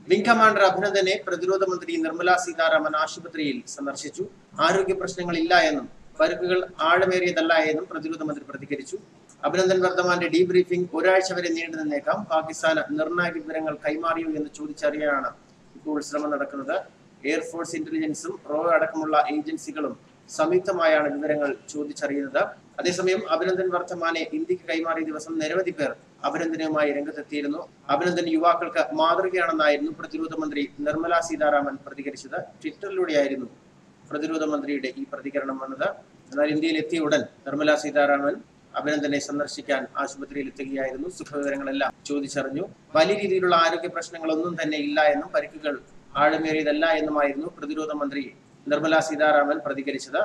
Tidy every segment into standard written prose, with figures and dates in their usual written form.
Wing commander അഭിനന്ദനെ പ്രതിരോധ മന്ത്രി നിർമ്മല സീതാരാമൻ ആശുപത്രിയിൽ സന്ദർശിച്ചു. ആരോഗ്യ പ്രശ്നങ്ങളില്ല എന്നും പരിക്കുകൾ ആഴമേറിയതല്ല എന്നും പ്രതിരോധ മന്ത്രി പ്രതികരിച്ചു. അഭിനന്ദൻ വർദ്ധമാന്റെ ഡീബ്രീഫിംഗ് ഒരാഴ്ച വരെ നീണ്ടു നിന്നേക്കാം. പാകിസ്ഥാന് നിർണായക വിവരങ്ങൾ കൈമാറിയോ എന്ന് ചോദിച്ചറിയാനാണ് ഇപ്പോൾ ശ്രമം നടക്കുന്നത്. എയർഫോഴ്സ്, ഇന്റലിജൻസും റോ അടക്കമുള്ള ഏജൻസികളും സംയുക്തമായാണ് വിവരങ്ങൾ ചോദിച്ചറിയുന്നത്. അതേസമയം അഭിനന്ദൻ വർദ്ധമാനെ ഇന്ത്യക്ക് കൈമാറിയ ദിവസം നിരവധി പേർ അഭിനന്ദനുമായി രംഗത്തെത്തിയിരുന്നു. അഭിനന്ദൻ യുവാക്കൾക്ക് മാതൃകയാണെന്നായിരുന്നു പ്രതിരോധ മന്ത്രി നിർമ്മല സീതാരാമൻ പ്രതികരിച്ചത്. ട്വിറ്ററിലൂടെയായിരുന്നു പ്രതിരോധ മന്ത്രിയുടെ ഈ പ്രതികരണം വന്നത്. എന്നാൽ ഇന്ത്യയിൽ എത്തിയ ഉടൻ നിർമ്മല സീതാരാമൻ അഭിനന്ദനെ സന്ദർശിക്കാൻ ആശുപത്രിയിൽ എത്തുകയായിരുന്നു. സുഖവിവരങ്ങളെല്ലാം ചോദിച്ചറിഞ്ഞു. വലിയ രീതിയിലുള്ള ആരോഗ്യ പ്രശ്നങ്ങളൊന്നും തന്നെ ഇല്ല എന്നും പരിക്കുകൾ ആഴമേറിയതല്ല എന്നുമായിരുന്നു പ്രതിരോധ മന്ത്രി നിർമ്മല സീതാരാമൻ പ്രതികരിച്ചത്.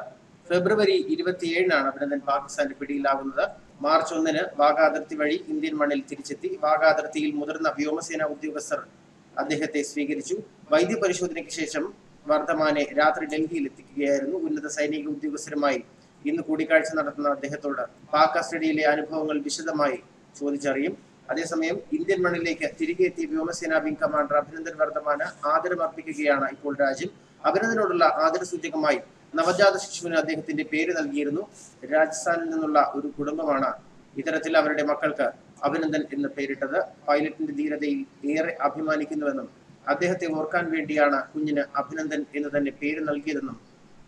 ഫെബ്രുവരി 27-നാണ് അഭിനന്ദൻ പാകിസ്ഥാന്റെ പിടിയിലാകുന്നത്. മാർച്ച് 1-ന് വാഗാ അതിർത്തി വഴി ഇന്ത്യൻ മണ്ണിൽ തിരിച്ചെത്തി. വാഗാ അതിർത്തിയിൽ മുതിർന്ന വ്യോമസേന ഉദ്യോഗസ്ഥർ അദ്ദേഹത്തെ സ്വീകരിച്ചു. വൈദ്യപരിശോധനയ്ക്ക് ശേഷം വർദ്ധമാനെ രാത്രി ഡൽഹിയിൽ എത്തിക്കുകയായിരുന്നു. ഉന്നത സൈനിക ഉദ്യോഗസ്ഥരുമായി ഇന്ന് കൂടിക്കാഴ്ച നടത്തുന്ന അദ്ദേഹത്തോട് പാക് കസ്റ്റഡിയിലെ അനുഭവങ്ങൾ വിശദമായി ചോദിച്ചറിയും. അതേസമയം ഇന്ത്യൻ മണ്ണിലേക്ക് തിരികെ എത്തിയ വ്യോമസേന വിംഗ് കമാൻഡർ അഭിനന്ദൻ വർദ്ധമാന് ആദരമർപ്പിക്കുകയാണ് ഇപ്പോൾ രാജ്യം. അഭിനന്ദനോടുള്ള ആദരസൂചകമായി നവജാത ശിശുവിന് അദ്ദേഹത്തിന്റെ പേര് നൽകിയിരുന്നു. രാജസ്ഥാനിൽ നിന്നുള്ള ഒരു കുടുംബമാണ് ഇത്തരത്തിൽ അവരുടെ മക്കൾക്ക് അഭിനന്ദൻ എന്ന് പേരിട്ടത്. പൈലറ്റിന്റെ ധീരതയിൽ ഏറെ അഭിമാനിക്കുന്നുവെന്നും അദ്ദേഹത്തെ ഓർക്കാൻ വേണ്ടിയാണ് കുഞ്ഞിന് അഭിനന്ദൻ എന്ന് തന്നെ പേര് നൽകിയതെന്നും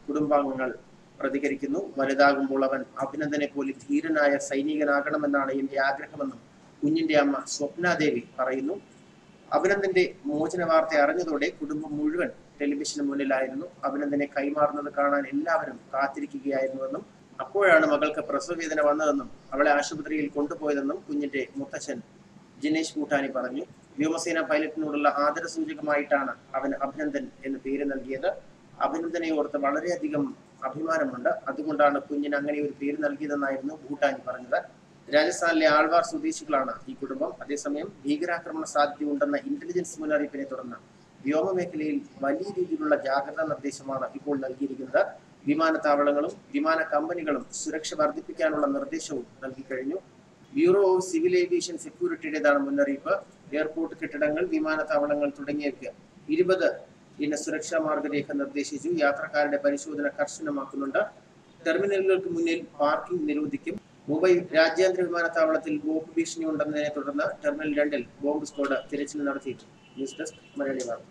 കുടുംബാംഗങ്ങൾ പ്രതികരിക്കുന്നു. വലുതാകുമ്പോൾ അവൻ അഭിനന്ദനെ പോലെ ധീരനായ സൈനികനാകണമെന്നാണ് എന്റെ ആഗ്രഹമെന്നും കുഞ്ഞിന്റെ അമ്മ സ്വപ്നാദേവി പറയുന്നു. അഭിനന്ദന്റെ മോചന വാർത്ത അറിഞ്ഞതോടെ കുടുംബം മുഴുവൻ ടെലിവിഷന് മുന്നിലായിരുന്നു. അഭിനന്ദനെ കൈമാറുന്നത് കാണാൻ എല്ലാവരും കാത്തിരിക്കുകയായിരുന്നുവെന്നും അപ്പോഴാണ് മകൾക്ക് പ്രസവവേദന വന്നതെന്നും അവളെ ആശുപത്രിയിൽ കൊണ്ടുപോയതെന്നും കുഞ്ഞിന്റെ മുത്തച്ഛൻ ജിനേഷ് ഭൂട്ടാനി പറഞ്ഞു. വ്യോമസേന പൈലറ്റിനോടുള്ള ആദരസൂചകമായിട്ടാണ് അവന് അഭിനന്ദൻ എന്ന് പേര് നൽകിയത്. അഭിനന്ദനെ ഓർത്ത് വളരെയധികം അഭിമാനമുണ്ട്. അതുകൊണ്ടാണ് കുഞ്ഞിന് അങ്ങനെ ഒരു പേര് നൽകിയതെന്നായിരുന്നു ഭൂട്ടാനി പറഞ്ഞത്. രാജസ്ഥാനിലെ ആൾവാർ സ്വദേശികളാണ് ഈ കുടുംബം. അതേസമയം ഭീകരാക്രമണ സാധ്യതയുണ്ടെന്ന ഇന്റലിജൻസ് മുന്നറിയിപ്പിനെ തുടർന്ന് വ്യോമമേഖലയിൽ വലിയ രീതിയിലുള്ള ജാഗ്രതാ നിർദ്ദേശമാണ് ഇപ്പോൾ നൽകിയിരിക്കുന്നത്. വിമാനത്താവളങ്ങളും വിമാന കമ്പനികളും സുരക്ഷ വർദ്ധിപ്പിക്കാനുള്ള നിർദ്ദേശവും നൽകി കഴിഞ്ഞു. ബ്യൂറോ ഓഫ് സിവിൽ ഏവിയേഷൻ സെക്യൂരിറ്റിയുടേതാണ് മുന്നറിയിപ്പ്. എയർപോർട്ട് കെട്ടിടങ്ങൾ, വിമാനത്താവളങ്ങൾ തുടങ്ങിയവയ്ക്ക് 20 സുരക്ഷാ മാർഗരേഖ നിർദ്ദേശിച്ചു. യാത്രക്കാരുടെ പരിശോധന കർശനമാക്കുന്നുണ്ട്. ടെർമിനലുകൾക്ക് മുന്നിൽ പാർക്കിംഗ് നിരോധിക്കും. മുംബൈ രാജ്യാന്തര വിമാനത്താവളത്തിൽ ബോംബ് ഭീഷണി ഉണ്ടെന്നതിനെ തുടർന്ന് ടെർമിനൽ 2-ൽ ബോംബ് സ്ക്വാഡ് തിരച്ചിൽ നടത്തിയിട്ടുണ്ട്. ന്യൂസ് ഡെസ്ക് മലയാളി വാർത്ത.